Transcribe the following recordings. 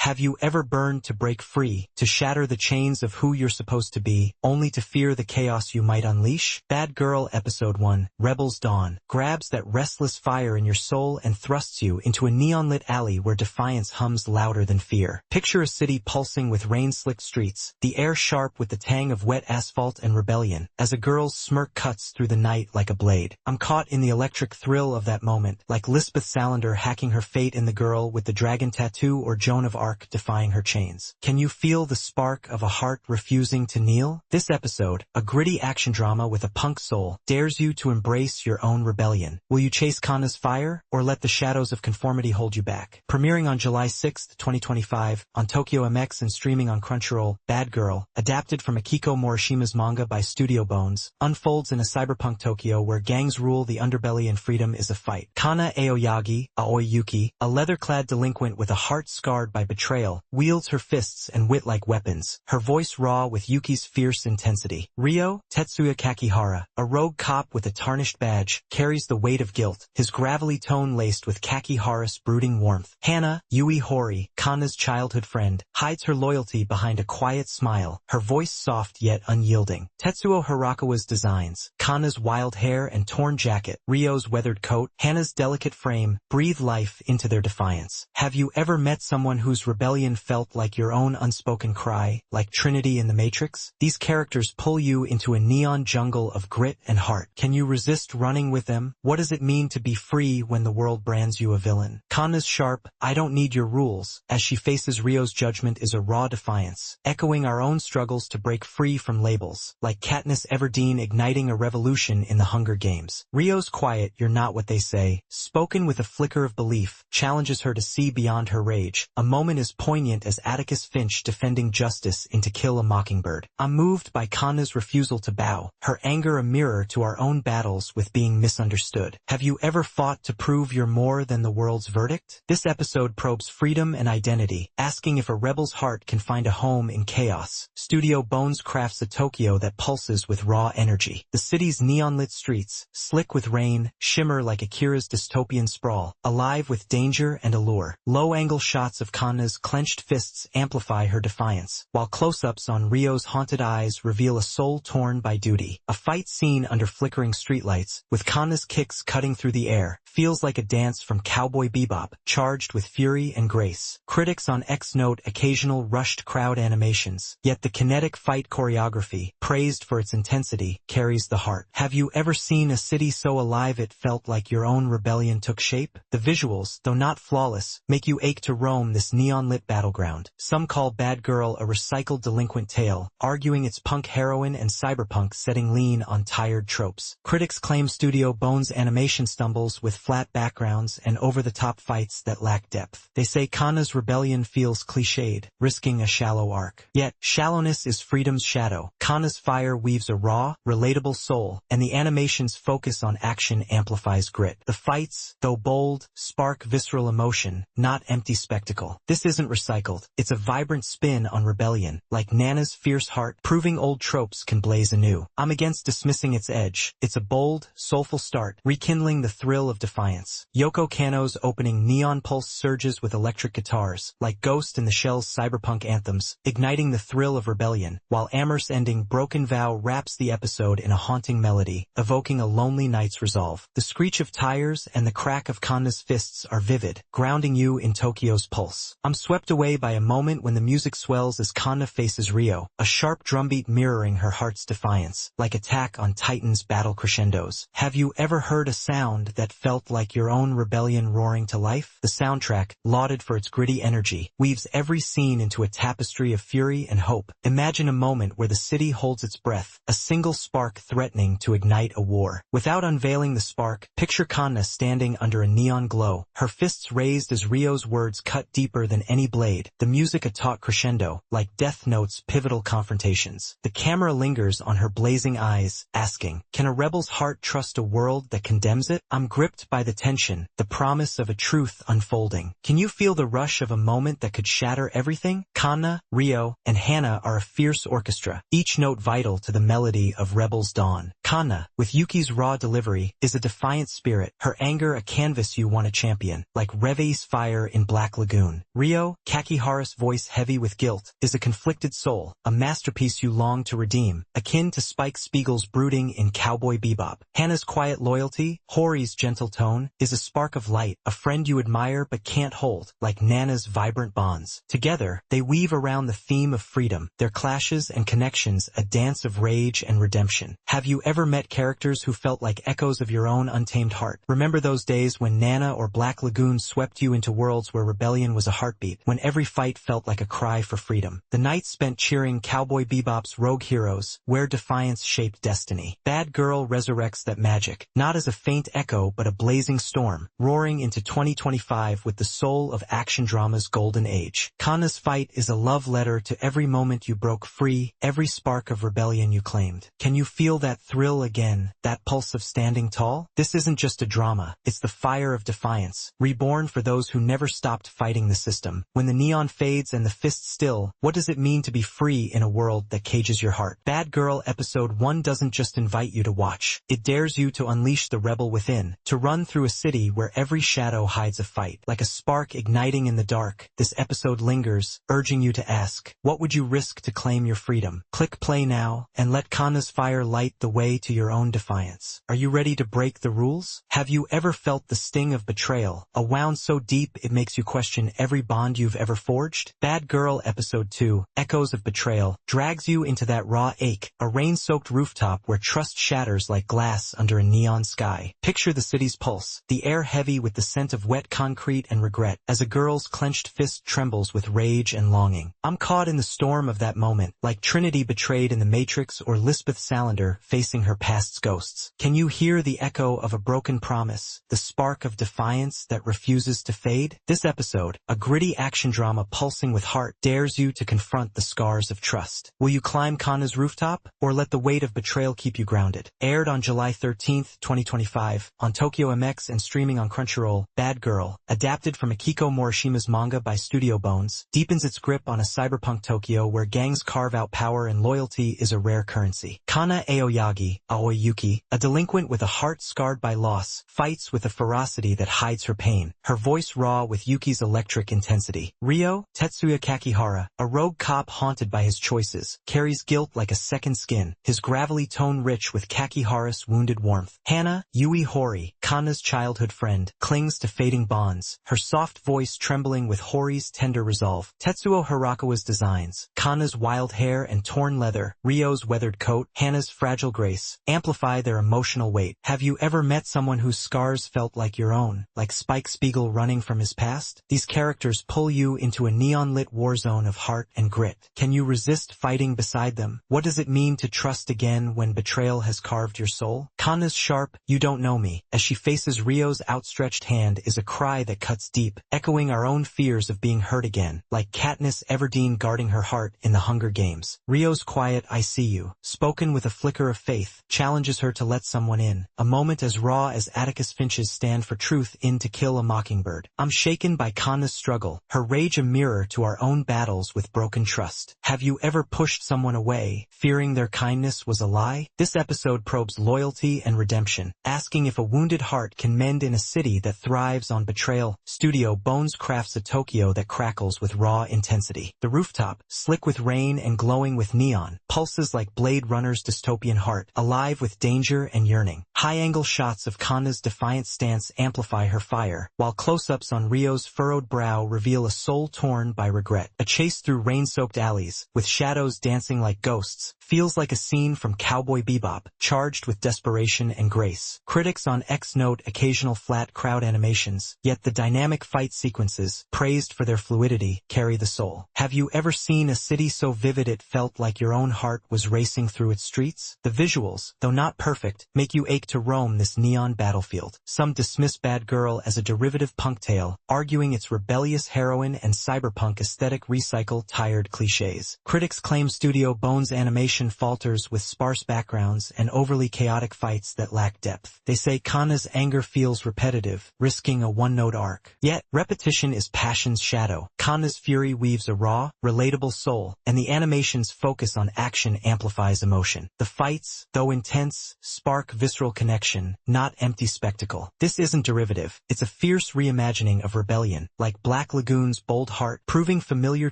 Have you ever burned to break free, to shatter the chains of who you're supposed to be, only to fear the chaos you might unleash? Bad Girl Episode 1, Rebel's Dawn, grabs that restless fire in your soul and thrusts you into a neon-lit alley where defiance hums louder than fear. Picture a city pulsing with rain-slicked streets, the air sharp with the tang of wet asphalt and rebellion, as a girl's smirk cuts through the night like a blade. I'm caught in the electric thrill of that moment, like Lisbeth Salander hacking her fate in The Girl with the Dragon Tattoo or Joan of Arc defying her chains. Can you feel the spark of a heart refusing to kneel? This episode, a gritty action drama with a punk soul, dares you to embrace your own rebellion. Will you chase Kanna's fire, or let the shadows of conformity hold you back? Premiering on July 6, 2025, on Tokyo MX and streaming on Crunchyroll, Bad Girl, adapted from Akiko Morishima's manga by Studio Bones, unfolds in a cyberpunk Tokyo where gangs rule the underbelly and freedom is a fight. Kanna Aoyagi, Aoi Yuki, a leather-clad delinquent with a heart scarred by betrayal, wields her fists and wit like weapons, her voice raw with Yuki's fierce intensity. Ryo, Tetsuya Kakihara, a rogue cop with a tarnished badge, carries the weight of guilt, his gravelly tone laced with Kakihara's brooding warmth. Hana, Yui Hori, Kanna's childhood friend, hides her loyalty behind a quiet smile, her voice soft yet unyielding. Tetsuo Hirakawa's designs, Kanna's wild hair and torn jacket, Ryo's weathered coat, Hana's delicate frame, breathe life into their defiance. Have you ever met someone whose rebellion felt like your own unspoken cry, like Trinity in The Matrix? These characters pull you into a neon jungle of grit and heart. Can you resist running with them? What does it mean to be free when the world brands you a villain? Kanna's sharp, "I don't need your rules," as she faces Ryo's judgment is a raw defiance, echoing our own struggles to break free from labels, like Katniss Everdeen igniting a revolution in the Hunger Games. Ryo's quiet, "You're not what they say," spoken with a flicker of belief, challenges her to see beyond her rage. A moment as poignant as Atticus Finch defending justice in To Kill a Mockingbird. I'm moved by Kanna's refusal to bow, her anger a mirror to our own battles with being misunderstood. Have you ever fought to prove you're more than the world's verdict? This episode probes freedom and identity, asking if a rebel's heart can find a home in chaos. Studio Bones crafts a Tokyo that pulses with raw energy. The city's neon-lit streets, slick with rain, shimmer like Akira's dystopian sprawl, alive with danger and allure. Low-angle shots of Kanna's clenched fists amplify her defiance, while close-ups on Ryo's haunted eyes reveal a soul torn by duty. A fight scene under flickering streetlights, with Kanna's kicks cutting through the air, feels like a dance from Cowboy Bebop, charged with fury and grace. Critics on X note occasional rushed crowd animations, yet the kinetic fight choreography, praised for its intensity, carries the heart. Have you ever seen a city so alive it felt like your own rebellion took shape? The visuals, though not flawless, make you ache to roam this neon-lit battleground. Some call Bad Girl a recycled delinquent tale, arguing its punk heroine and cyberpunk setting lean on tired tropes. Critics claim Studio Bones' animation stumbles with flat backgrounds and over-the-top fights that lack depth. They say Kanna's rebellion feels cliched, risking a shallow arc. Yet, shallowness is freedom's shadow. Kanna's fire weaves a raw, relatable soul, and the animation's focus on action amplifies grit. The fights, though bold, spark visceral emotion, not empty spectacle. This isn't recycled. It's a vibrant spin on rebellion, like Nana's fierce heart, proving old tropes can blaze anew. I'm against dismissing its edge. It's a bold, soulful start, rekindling the thrill of defiance. Yoko Kanno's opening neon pulse surges with electric guitars, like Ghost in the Shell's cyberpunk anthems, igniting the thrill of rebellion, while Amherst's ending Broken Vow wraps the episode in a haunting melody, evoking a lonely night's resolve. The screech of tires and the crack of Kanna's fists are vivid, grounding you in Tokyo's pulse. I'm swept away by a moment when the music swells as Kanna faces Ryo, a sharp drumbeat mirroring her heart's defiance, like Attack on Titan's battle crescendos. Have you ever heard a sound that felt like your own rebellion roaring to life? The soundtrack, lauded for its gritty energy, weaves every scene into a tapestry of fury and hope. Imagine a moment where the city holds its breath, a single spark threatening to ignite a war. Without unveiling the spark, picture Kanna standing under a neon glow, her fists raised as Ryo's words cut deeper than any blade, the music a taut crescendo, like Death Note's pivotal confrontations. The camera lingers on her blazing eyes, asking, can a rebel's heart trust a world that condemns it? I'm gripped by the tension, the promise of a truth unfolding. Can you feel the rush of a moment that could shatter everything? Kanna, Rio, and Hana are a fierce orchestra, each note vital to the melody of Rebels Dawn. Kanna, with Yuki's raw delivery, is a defiant spirit, her anger a canvas you want to champion, like Reve's fire in Black Lagoon. Rio, Kakihara's voice heavy with guilt, is a conflicted soul, a masterpiece you long to redeem, akin to Spike Spiegel's brooding in Cowboy Bebop. Hana's quiet loyalty, Hori's gentle tone, is a spark of light, a friend you admire but can't hold, like Nana's vibrant bonds. Together, they weave around the theme of freedom, their clashes and connections a dance of rage and redemption. Have you ever met characters who felt like echoes of your own untamed heart? Remember those days when Nana or Black Lagoon swept you into worlds where rebellion was a heartbeat, when every fight felt like a cry for freedom? The nights spent cheering Cowboy Bebop's rogue heroes, where defiance shaped destiny. Bad Girl resurrects that magic, not as a faint echo but a blazing storm, roaring into 2025 with the soul of action drama's golden age. Kanna's fight is a love letter to every moment you broke free, every spark of rebellion you claimed. Can you feel that thrill again, that pulse of standing tall? This isn't just a drama, it's the fire of defiance, reborn for those who never stopped fighting the system. When the neon fades and the fist still, what does it mean to be free in a world that cages your heart? Bad Girl Episode 1 doesn't just invite you to watch, it dares you to unleash the rebel within, to run through a city where every shadow hides a fight. Like a spark igniting in the dark, this episode lingers, urging you to ask, what would you risk to claim your freedom? Click play now, and let Kanna's fire light the way to your own defiance. Are you ready to break the rules? Have you ever felt the sting of betrayal, a wound so deep it makes you question every bond you've ever forged? Bad Girl Episode 2, Echoes of Betrayal, drags you into that raw ache, a rain-soaked rooftop where trust shatters like glass under a neon sky. Picture the city's pulse, the air heavy with the scent of wet concrete and regret, as a girl's clenched fist trembles with rage and longing. I'm caught in the storm of that moment, like Trinity betrayed in The Matrix or Lisbeth Salander facing her past's ghosts. Can you hear the echo of a broken promise, the spark of defiance that refuses to fade? This episode, a gritty action drama pulsing with heart, dares you to confront the scars of trust. Will you climb Kanna's rooftop, or let the weight of betrayal keep you grounded? Aired on July 13, 2025, on Tokyo MX and streaming on Crunchyroll, Bad Girl, adapted from Akiko Morishima's manga by Studio Bones, deepens its grip on a cyberpunk Tokyo where gangs carve out power and loyalty is a rare currency. Kanna Aoyagi, Aoyuki, a delinquent with a heart scarred by loss, fights with a ferocity that hides her pain, her voice raw with Yuki's electric intensity. Rio, Tetsuya Kakihara, a rogue cop haunted by his choices, carries guilt like a second skin, his gravelly tone rich with Kakihara's wounded warmth. Hana, Yui Hori, Kanna's childhood friend, clings to fading bonds, her soft voice trembling with Hori's tender resolve. Tetsuo Hirakawa's designs, Kanna's wild hair and torn leather, Rio's weathered coat, Hana's fragile grace, amplify their emotional weight. Have you ever met someone whose scars felt like your own, like Spike Spiegel running from his past? These characters pull you into a neon-lit war zone of heart and grit. Can you resist fighting beside them? What does it mean to trust again when betrayal has carved your soul? Kanna's sharp, "You don't know me," as she faces Rio's outstretched hand is a cry that cuts deep, echoing our own fears of being hurt again, like Katniss Everdeen guarding her heart in the Hunger Games. Rio's quiet "I see you," spoken with a flicker of faith, challenges her to let someone in, a moment as raw as Atticus Finch's stand for truth in To Kill a Mockingbird. I'm shaken by Kanna's struggle, her rage a mirror to our own battles with broken trust. Have you ever pushed someone away, fearing their kindness was a lie? This episode probes loyalty and redemption, asking if a wounded heart can mend in a city that thrives on betrayal. Studio Bones crafts a Tokyo that crackles with raw intensity. The rooftop, slick with rain and glowing with neon, pulses like Blade Runner's dystopian heart, alive with danger and yearning. High-angle shots of Kanna's defiant stance amplify her fire, while close-ups on Rio's furrowed brow reveal a soul torn by regret. A chase through rain-soaked alleys, with shadows dancing like ghosts, feels like a scene from Cowboy Bebop, charged with desperation and grace. Critics on X note occasional flat crowd animations, yet the dynamic fight sequences, praised for their fluidity, carry the soul. Have you ever seen a city so vivid it felt like your own heart was racing through its streets? The visuals, though not perfect, make you ache to to roam this neon battlefield. Some dismiss Bad Girl as a derivative punk tale, arguing its rebellious heroine and cyberpunk aesthetic recycle tired cliches. Critics claim Studio Bones' animation falters with sparse backgrounds and overly chaotic fights that lack depth. They say Kanna's anger feels repetitive, risking a one-note arc. Yet, repetition is passion's shadow. Kanna's fury weaves a raw, relatable soul, and the animation's focus on action amplifies emotion. The fights, though intense, spark visceral connection, not empty spectacle. This isn't derivative. It's a fierce reimagining of rebellion, like Black Lagoon's bold heart, proving familiar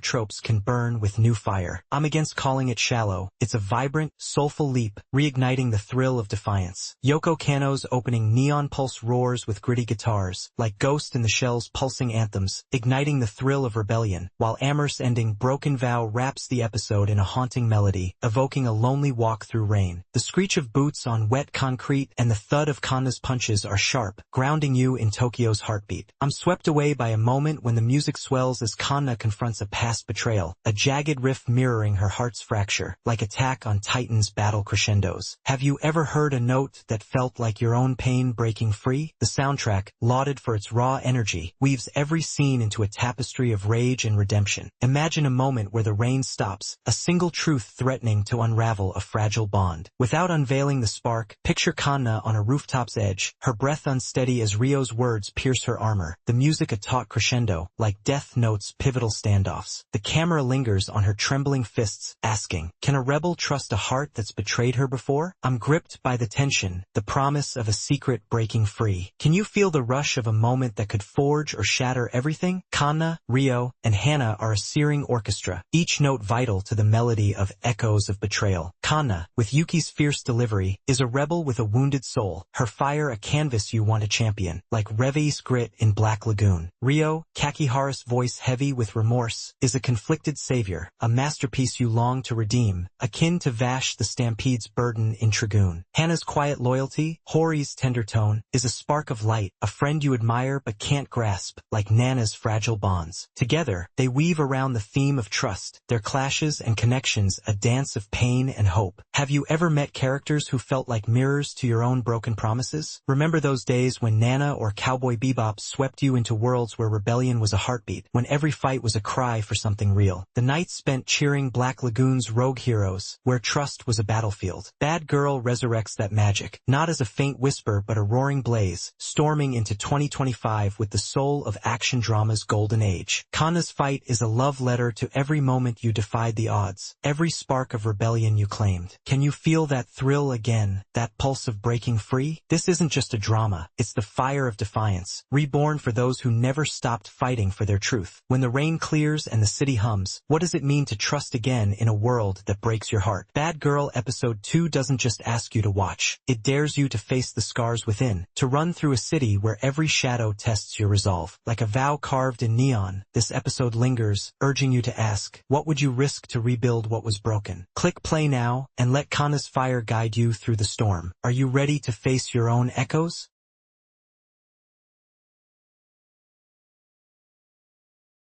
tropes can burn with new fire. I'm against calling it shallow. It's a vibrant, soulful leap, reigniting the thrill of defiance. Yoko Kanno's opening neon pulse roars with gritty guitars, like Ghost in the Shell's pulsing anthems, igniting the thrill of rebellion, while Amherst's ending Broken Vow wraps the episode in a haunting melody, evoking a lonely walk through rain. The screech of boots on wet concrete and the thud of Kanna's punches are sharp, grounding you in Tokyo's heartbeat. I'm swept away by a moment when the music swells as Kanna confronts a past betrayal, a jagged riff mirroring her heart's fracture, like Attack on Titan's battle crescendos. Have you ever heard a note that felt like your own pain breaking free? The soundtrack, lauded for its raw energy, weaves every scene into a tapestry of rage and redemption. Imagine a moment where the rain stops, a single truth threatening to unravel a fragile bond. Without unveiling the spark, picture Kanna on a rooftop's edge, her breath unsteady as Ryo's words pierce her armor, the music a taut crescendo, like Death Note's pivotal standoffs. The camera lingers on her trembling fists, asking, can a rebel trust a heart that's betrayed her before? I'm gripped by the tension, the promise of a secret breaking free. Can you feel the rush of a moment that could forge or shatter everything? Kanna, Ryo, and Hana are a searing orchestra, each note vital to the melody of echoes of betrayal. Kanna, with Yuki's fierce delivery, is a rebel with a wounded soul, her fire a canvas you want to champion, like Reveille's grit in Black Lagoon. Ryo, Kakihara's voice heavy with remorse, is a conflicted savior, a masterpiece you long to redeem, akin to Vash the Stampede's burden in Trigun. Hana's quiet loyalty, Hori's tender tone, is a spark of light, a friend you admire but can't grasp, like Nana's fragile bonds. Together, they weave around the theme of trust, their clashes and connections a dance of pain and hope. Have you ever met characters who felt like mirrors to your own broken promises? Remember those days when Nana or Cowboy Bebop swept you into worlds where rebellion was a heartbeat, when every fight was a cry for something real? The nights spent cheering Black Lagoon's rogue heroes, where trust was a battlefield. Bad Girl resurrects that magic, not as a faint whisper but a roaring blaze, storming into 2025 with the soul of action drama's golden age. Kanna's fight is a love letter to every moment you defied the odds, every spark of rebellion you claimed. Can you feel that thrill again, that pulse of breaking free? This isn't just a drama, it's the fire of defiance, reborn for those who never stopped fighting for their truth. When the rain clears and the city hums, what does it mean to trust again in a world that breaks your heart? Bad Girl Episode 2 doesn't just ask you to watch, it dares you to face the scars within, to run through a city where every shadow tests your resolve. Like a vow carved in neon, this episode lingers, urging you to ask, what would you risk to rebuild what was broken? Click play now, and let Kanna's fire guide you through the storm. Are you ready to face your own echoes?